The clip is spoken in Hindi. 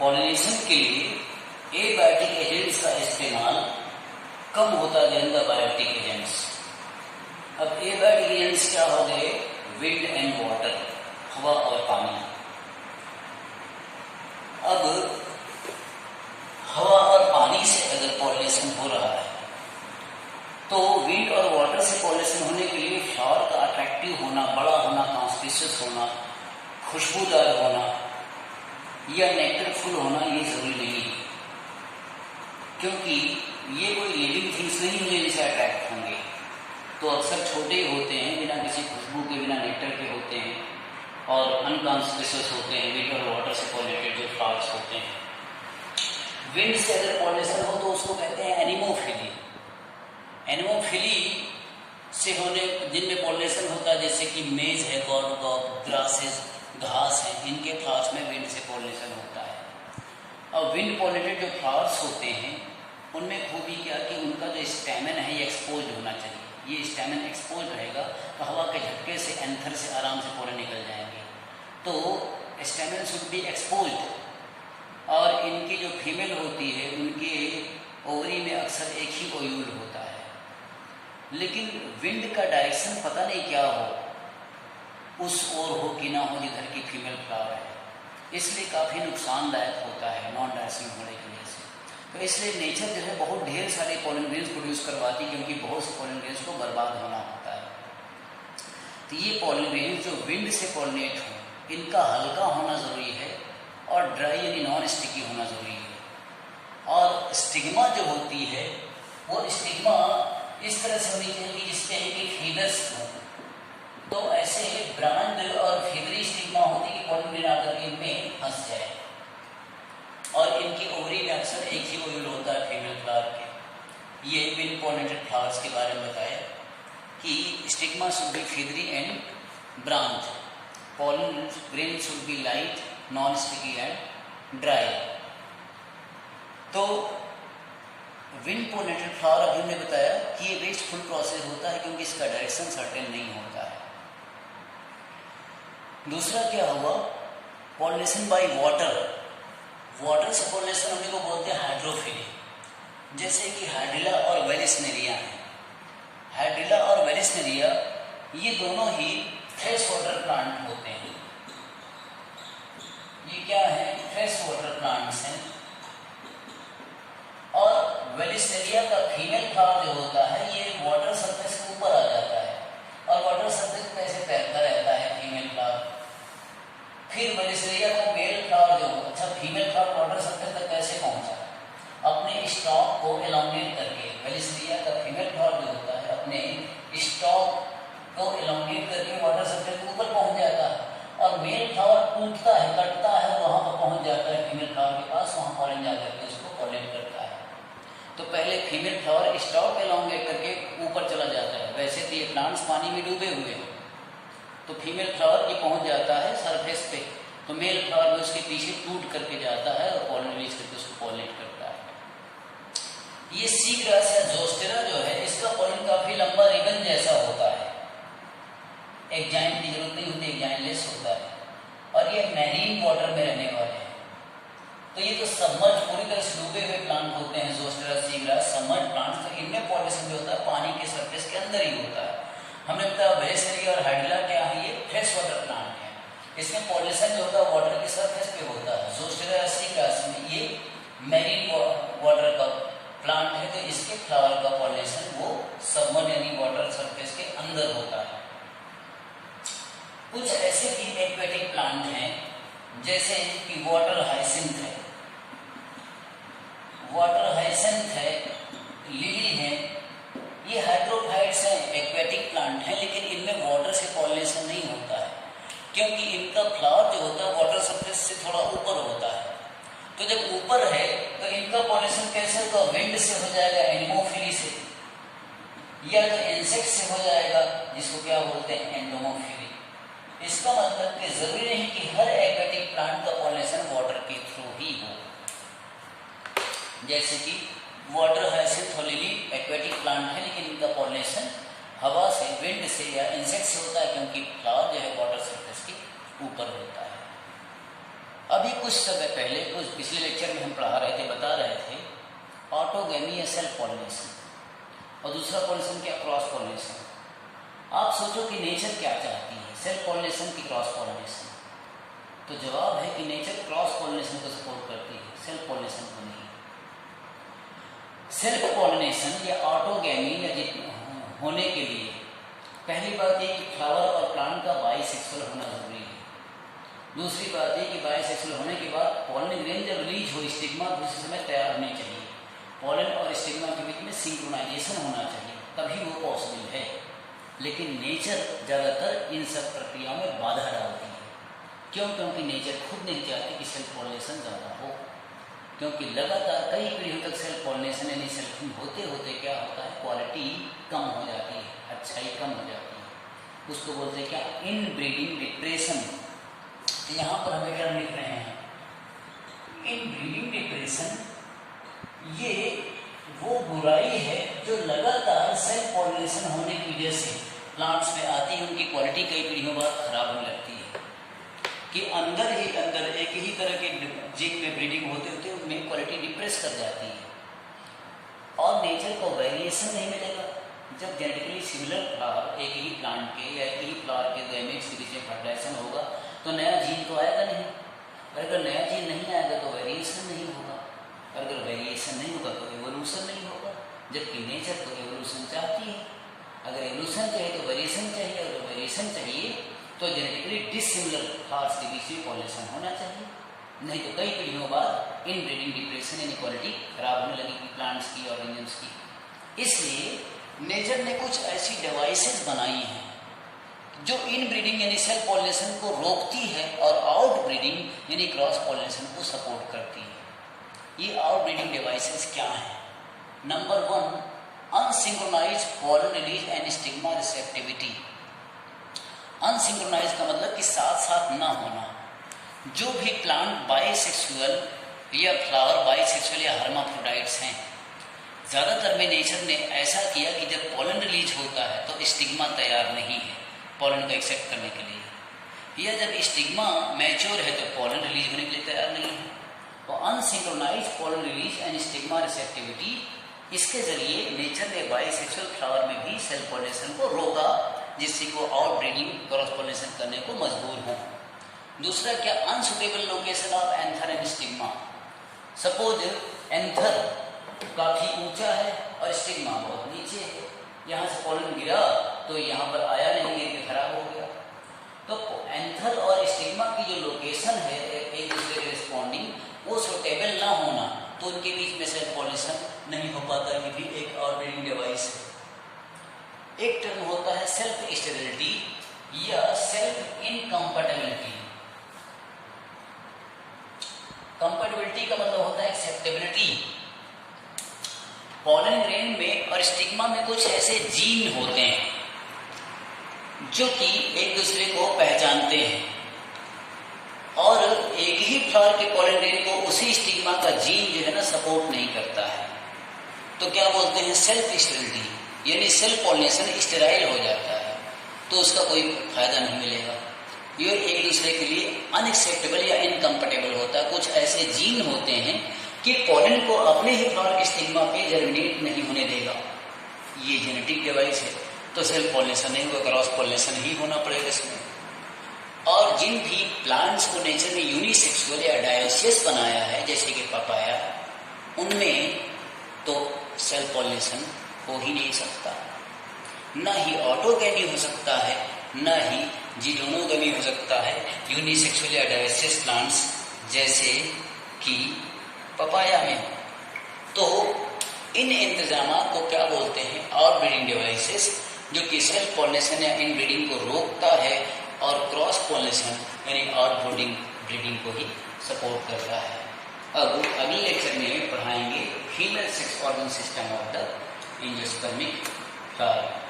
पॉलिनेशन के लिए एबायोटिक एजेंट्स का इस्तेमाल कम होता है देन द बायोटिक एजेंट्स। अब एबायोटिक एजेंट्स क्या हो गए? विंड एंड वाटर, हवा और पानी। अब हवा और पानी से अगर पॉलिनेशन हो रहा है तो विंड और वाटर से पॉलिनेशन होने के लिए फ्लावर का अट्रैक्टिव होना, बड़ा होना, कॉन्स्पिशियस होना, खुशबूदार होना या नेक्टर फुल होना ये जरूरी नहीं है, क्योंकि ये कोई लिविंग थिंग्स नहीं है जिसे अट्रैक्ट होंगे। तो अक्सर छोटे होते हैं, बिना किसी खुशबू के, बिना नेक्टर के होते हैं और अनकॉन्स्पिशियस होते हैं। विंड और वाटर से पॉलिनेटेड जो फ्लावर्स होते हैं, विंड से अगर पॉलिनेशन हो तो उसको कहते हैं एनिमोफिली। एनिमोफिली से होने जिनमें पॉलिनेशन होता है, जैसे कि मेज है, गॉर्डगॉप, ग्रासेस, घास है, इनके फ्लावर्स में विंड से पॉलिनेशन होता है। अब विंड पॉलिनेटेड जो फ्लावर्स होते हैं उनमें खूबी क्या कि उनका जो स्टैमेन है ये एक्सपोज होना चाहिए। ये स्टैमेन एक्सपोज रहेगा तो हवा के झटके से, एंथर से आराम से पोलन निकल जाएंगे। तो स्टैमेन शुड बी एक्सपोज्ड। और इनकी जो फीमेल होती है उनके ओवरी में अक्सर एक ही ओयूल होता है, लेकिन विंड का डायरेक्शन पता नहीं क्या हो, उस ओर हो कि ना हो जिधर की फीमेल फ्लावर है, इसलिए काफ़ी नुकसानदायक होता है नॉन डायरेक्शन होने की वजह से। तो इसलिए नेचर जो है बहुत ढेर सारे पोलन ग्रेन्स प्रोड्यूस करवाती है, क्योंकि बहुत से पोलन ग्रेन्स को बर्बाद होना होता है। तो ये पोलन ग्रेन्स जो विंड से पॉलिनेट हो, इनका हल्का होना ज़रूरी है और ड्राई यानी नॉन स्टिकी होना ज़रूरी है। और स्टिग्मा जो होती है वो स्टिग्मा इस तरह से होनी चाहिए जिससे कि फीडर्स हो, तो ऐसे ब्रांड और फीडरी स्टिग्मा होती है कि पोलन ग्रेन आकर के इनमें फंस जाए। और इनकी ओवरी में अक्सर एक ही ओव्यूल होता है फीमेल फ्लावर के। ये विंड पॉलिनेटेड फ्लावर्स के बारे में बताया कि stigma should be feathery and branch, pollen grain should be light, non sticky and dry. तो विंड पॉलिनेटेड फ्लावर अभी हमने बताया कि ये वेस्टफुल प्रोसेस होता है, क्योंकि इसका डायरेक्शन सर्टेन नहीं होता है। दूसरा क्या हुआ? Pollination by water. वाटर से पॉलिनेशन होने को बोलते हैं हाइड्रोफिली। जैसे कि हाइड्रिला और वेलिस्नेरिया है। हाइड्रिला और वेलिस्नेरिया ये दोनों ही फ्रेश वाटर प्लांट होते हैं। ये क्या है? फ्रेश वाटर प्लांट्स हैं। और वेलिस्नेरिया का फीमेल फ्लावर जो होता है ये वाटर सरफेस के ऊपर आ जाता है और वाटर सरफेस पे ऐसे तैरता रहता है फीमेल फ्लावर। फिर वेलिस्नेरिया का मेल फ्लावर जो अच्छा फीमेल फ्लावर वाटर सरफेस तक कैसे पहुंचा? अपने स्टॉक को एलोंगेट करके। वेलिस्नेरिया का फीमेल फ्लावर जो होता है अपने स्टॉक को एलोंगेट करके वाटर सरफेस के ऊपर पहुंच जाता है और मेल फ्लावर टूटता है, कटता है, वहां पर पहुंच जाता है फीमेल फ्लावर के पास, वहां पॉलन जाकर के उसको पॉलिनेट करता है। तो पहले फीमेल फ्लावर स्टॉक एलोंगेट करके ऊपर चला जाता है। वैसे तो ये प्लांट्स पानी में डूबे हुए हैं, तो फीमेल फ्लावर ये पहुंच जाता है सरफेस पे, तो मेल फ्लावर में उसके पीछे टूट करके जाता है और पॉलन रिलीज करके उसको पॉलिनेट करता है। ये सी ग्रास या जोस्टेरा जो है इसका पॉलन काफी लंबा रिबन जैसा होता है। एक जाइंट की जरूरत नहीं होती, एक जाइंटलेस होता है और ये मैरीन वाटर में रहने वाले हैं। तो ये तो सबमर्ज पूरी तरह से डूबे हुए प्लांट होते हैं, Zostera, sea grass, submerge plants. तो इनमें पॉलिनेशन जो होता है पानी के सरफेस के अंदर ही होता है। हमने बताया वेलिस्नेरिया और हाइड्रिला क्या है? ये फ्रेश वाटर प्लांट है। इसमें पॉलिनेशन जो होता है वाटर के सरफेस पे होता है। जोस्टेरा, सी ग्रास में ये मैरीन वाटर का प्लांट है, तो इसके फ्लावर का पॉलिनेशन वो सबमर्ज यानी वाटर सरफेस के अंदर होता है। कुछ ऐसे भी एक्वेटिक प्लांट हैं जैसे कि वाटर हाइसिंथ है, वाटर हाइसिंथ है, लिली है। ये हाइड्रोफाइट्स हैं, एक्वेटिक प्लांट हैं, लेकिन इनमें वाटर से पॉलिनेशन नहीं होता है, क्योंकि इनका फ्लावर जो होता है वाटर सरफेस से थोड़ा ऊपर होता है। तो जब ऊपर है तो इनका पॉलिनेशन कैसे होगा? विंड से हो जाएगा, एनिमोफिली से, या तो इंसेक्ट से हो जाएगा जिसको क्या बोलते हैं? एंडोमोफिली। इसका मतलब कि जरूरी नहीं कि हर एक्वेटिक प्लांट का पॉलिनेशन वाटर के थ्रू ही हो। जैसे कि वाटर हाइसिंथ और लिली एक्वेटिक प्लांट है, लेकिन इनका पॉलिनेशन हवा से, विंड से या इंसेक्ट से होता है, क्योंकि फ्लावर जो है वाटर सरफेस के ऊपर होता है। अभी कुछ समय पहले, कुछ पिछले लेक्चर में हम पढ़ा रहे थे, बता रहे थे ऑटोगैमी या सेल्फ पॉलिनेशन और दूसरा पॉलिनेशन क्या, क्रॉस पॉलिनेशन। आप सोचो कि नेचर क्या चाहती है, सेल्फ पॉलिनेशन की क्रॉस पॉलिनेशन? तो जवाब है कि नेचर क्रॉस पॉलिनेशन को सपोर्ट करती है, सेल्फ पॉलिनेशन को नहीं। सेल्फ पॉलिनेशन या ऑटोगैमी या होने के लिए पहली बात यह कि फ्लावर और प्लांट का बाइसेक्सुअल होना जरूरी है। दूसरी बात यह कि बाइसेक्सुअल होने के बाद पॉलन ग्रेन जब रिलीज हो, स्टिग्मा दूसरे समय तैयार होनी चाहिए। पॉलन और स्टिग्मा के बीच में सिंक्रोनाइजेशन होना चाहिए, तभी वो पॉसिबल है। लेकिन नेचर ज़्यादातर इन सब प्रक्रियाओं में बाधा डालती है। क्यों? क्योंकि नेचर खुद नहीं चाहती कि सेल्फ पॉलिनेशन ज़्यादा हो, क्योंकि लगातार कई पीढ़ियों तक सेल्फ पॉलिनेशन यानी सेल्फिंग होते होते क्या होता है, क्वालिटी कम हो जाती है, अच्छाई कम हो जाती है। उसको बोलते हैं क्या, इन ब्रीडिंग डिप्रेशन। यहाँ पर हमें क्या लिख रहे हैं, इन ब्रीडिंग डिप्रेशन, ये वो बुराई है जो लगातार सेल्फ पॉलिनेशन होने की वजह से प्लांट्स में आती है, उनकी क्वालिटी कई पीढ़ियों बाद खराब होने लगती है। कि अंदर ही अंदर एक ही तरह के जीन में ब्रीडिंग होते होते उनमें क्वालिटी डिप्रेस कर जाती है और नेचर को वेरिएशन नहीं मिलेगा। जब जेनेटिकली सिमिलर फ्लावर एक ही प्लांट के या एक ही फ्लावर के गैमेट्स के बीच में फर्टिलाइजेशन होगा तो नया जीन तो आएगा नहीं। अगर नया जीन नहीं आएगा तो वेरिएशन नहीं होगा, अगर वेरिएशन नहीं होगा तो एवोल्यूशन नहीं होगा। जबकि नेचर तो एवोल्यूशन चाहती है। अगर एवोल्यूशन चाहिए तो वेरिएशन चाहिए, अगर वेरिएशन चाहिए तो जेनेटिकली डिसिमिलर फ्लावर्स के बीच में पॉलिनेशन होना चाहिए। नहीं तो कई पीढ़ियों बाद इन ब्रीडिंग डिप्रेशन यानी क्वालिटी खराब होने लगेगी प्लांट्स की और एनिमल्स की। इसलिए नेचर ने कुछ ऐसी डिवाइसेस बनाई हैं जो इन ब्रीडिंग यानी सेल्फ पॉलिनेशन को रोकती है और आउट ब्रीडिंग यानी क्रॉस पॉलिनेशन को सपोर्ट करती है। ये आउट ब्रीडिंग डिवाइसेस क्या हैं? Number 1, unsynchronize pollen release and stigma receptivity. Unsynchronize का मतलब कि साथ साथ ना होना। जो भी प्लांट बाइसेक्सुअल या फ्लावर बाइसेक्सुअल या हर्माफ्रोडाइट्स हैं, ज़्यादातर में नेचर ने ऐसा किया कि जब पॉलन रिलीज होता है तो स्टिग्मा तैयार नहीं है पॉलन को एक्सेप्ट करने के लिए, या जब स्टिग्मा मैच्योर है तो पॉलन रिलीज होने के लिए तैयार नहीं है। तो unsynchronize pollen release and stigma receptivity, इसके जरिए नेचर ने बाइसेक्सुअल फ्लावर में भी सेल्फ पॉलिनेशन को रोका, जिससे को आउट ब्रीडिंग क्रॉस पॉलिनेशन करने को मजबूर हो। दूसरा क्या, unsuitable location of anther and stigma. Suppose anther काफी ऊंचा है और स्टिग्मा बहुत नीचे है, यहाँ से पॉलन गिरा तो यहाँ पर आया नहीं, गिर के खराब हो गया। तो एंथर और स्टिग्मा की जो लोकेशन है एक दूसरे के रिस्पॉन्डिंग, वो सुटेबल ना होना तो उनके बीच में सेल्फ पॉलिनेशन नहीं हो पाता। ये भी एक आउट ब्रीडिंग डिवाइस है। एक टर्म होता है सेल्फ स्टेबिलिटी या सेल्फ इनकम्पैटिबिलिटी। कंपैटिबिलिटी का मतलब होता है एक्सेप्टेबिलिटी। पॉलन ग्रेन में और स्टिग्मा में कुछ ऐसे जीन होते हैं जो कि एक दूसरे को पहचानते हैं और एक ही फ्लावर के पॉलन ग्रेन को उसी स्टिग्मा का जीन जो है ना सपोर्ट नहीं करता है। तो क्या बोलते हैं, सेल्फ स्टेबिलिटी, यानी सेल्फ पॉलिनेशन स्टेराइल हो जाता है तो उसका कोई फायदा नहीं मिलेगा। ये एक दूसरे के लिए अनएक्सेप्टेबल या इनकम्पेटेबल होता है। कुछ ऐसे जीन होते हैं कि पॉलन को अपने ही फ्लावर के स्टिग्मा पे जर्मिनेट नहीं होने देगा। ये जेनेटिक डिवाइस है तो सेल्फ पॉलिनेशन नहीं होगा, क्रॉस पॉलिनेशन ही होना पड़ेगा इसमें। और जिन भी प्लांट्स को नेचर ने यूनिसेक्सुअल या डायोसियस बनाया है जैसे कि पपाया, उनमें तो सेल्फ पॉलिनेशन हो ही नहीं सकता। न ही ऑटोगैमी हो सकता है, न ही जिनोगैमी हो सकता है यूनिसेक्सुअल या डायोसियस प्लांट्स जैसे कि पपाया में। तो इन इंतजामात को क्या बोलते हैं, आउट ब्रीडिंग डिवाइसेस, जो कि सेल्फ पॉलिनेशन या इन ब्रीडिंग को रोकता है और क्रॉस पॉलिनेशन यानी आउट ब्रीडिंग को ही सपोर्ट करता है। अब अगले लेक्चर में पढ़ाएंगे female sex organ system of the angiospermic flower.